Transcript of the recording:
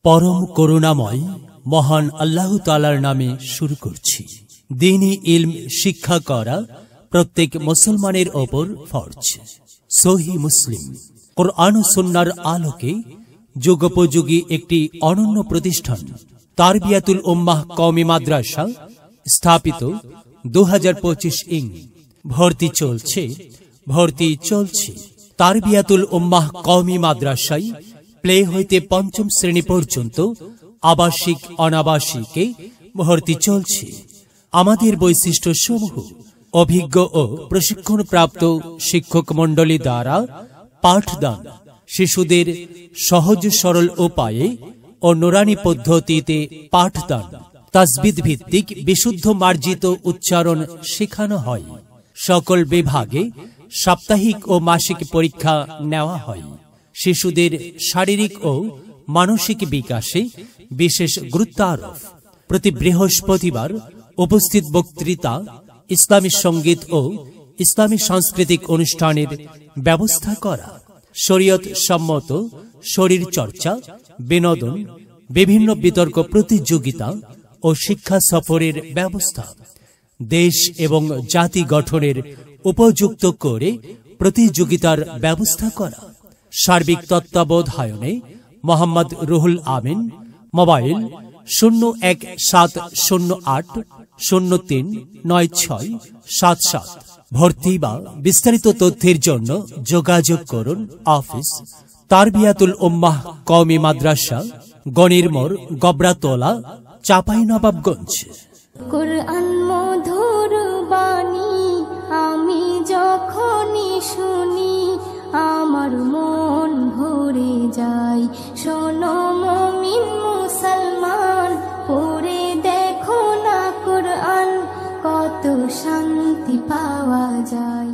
পরম করুণাময় মহান আল্লাহ তাআলার নামে শুরু করছি। দ্বীনি ইলম শিক্ষা করা প্রত্যেক মুসলমানের ওপর ফরজ। সহিহ মুসলিম। কুরআন ও সুন্নাহর আলোকে যুগোপযোগী একটি অনন্য প্রতিষ্ঠান তারবিয়াতুল উম্মাহ কওমি মাদ্রাসা স্থাপিত 2025 ইং। ভর্তি চলছে। তারবিয়াতুল উম্মাহ কওমি মাদ্রাসায় প্লে হইতে পঞ্চম শ্রেণী পর্যন্ত আবাসিক অনাবাসিকে ভর্তি চলছে। আমাদের বৈশিষ্ট্য সমূহ: অভিজ্ঞ ও প্রশিক্ষণপ্রাপ্ত শিক্ষক মণ্ডলী দ্বারা পাঠদান, শিশুদের সহজ সরল উপায়ে ও নুরানি পদ্ধতিতে পাঠদান, তাজবিদ ভিত্তিক বিশুদ্ধ মার্জিত উচ্চারণ শেখানো হয়। সকল বিভাগে সাপ্তাহিক ও মাসিক পরীক্ষা নেওয়া হয়। শিশুদের শারীরিক ও মানসিক বিকাশে বিশেষ গুরুত্ব আরোপ। প্রতি বৃহস্পতিবার উপস্থিত বক্তৃতা, ইসলামী সঙ্গীত ও ইসলামী সাংস্কৃতিক অনুষ্ঠানের ব্যবস্থা করা, শরীয়ত সম্মত শরীর চর্চা, বিনোদন, বিভিন্ন বিতর্ক প্রতিযোগিতা ও শিক্ষা সফরের ব্যবস্থা, দেশ এবং জাতি গঠনের উপযুক্ত করে প্রতিযোগিতার ব্যবস্থা করা। সার্বিক তত্ত্বাবধানে মোহাম্মদ রুহুল আমিন। মোবাইল 017080399677। ভর্তি বা বিস্তারিত তথ্যের জন্য যোগাযোগ করুন অফিস তারবিয়াতুল উম্মাহ কওমি মাদ্রাসা, গণির মোড়, গবরাতলা, চাঁপাইনবাবগঞ্জ। কুরআন মধুর বাণী আমি যখনই শুনি আমার মন ভরে যায়। শোনো মুমিন মুসলমান, পড়ে দেখো না কুরআন, কত শান্তি পাওয়া যায়।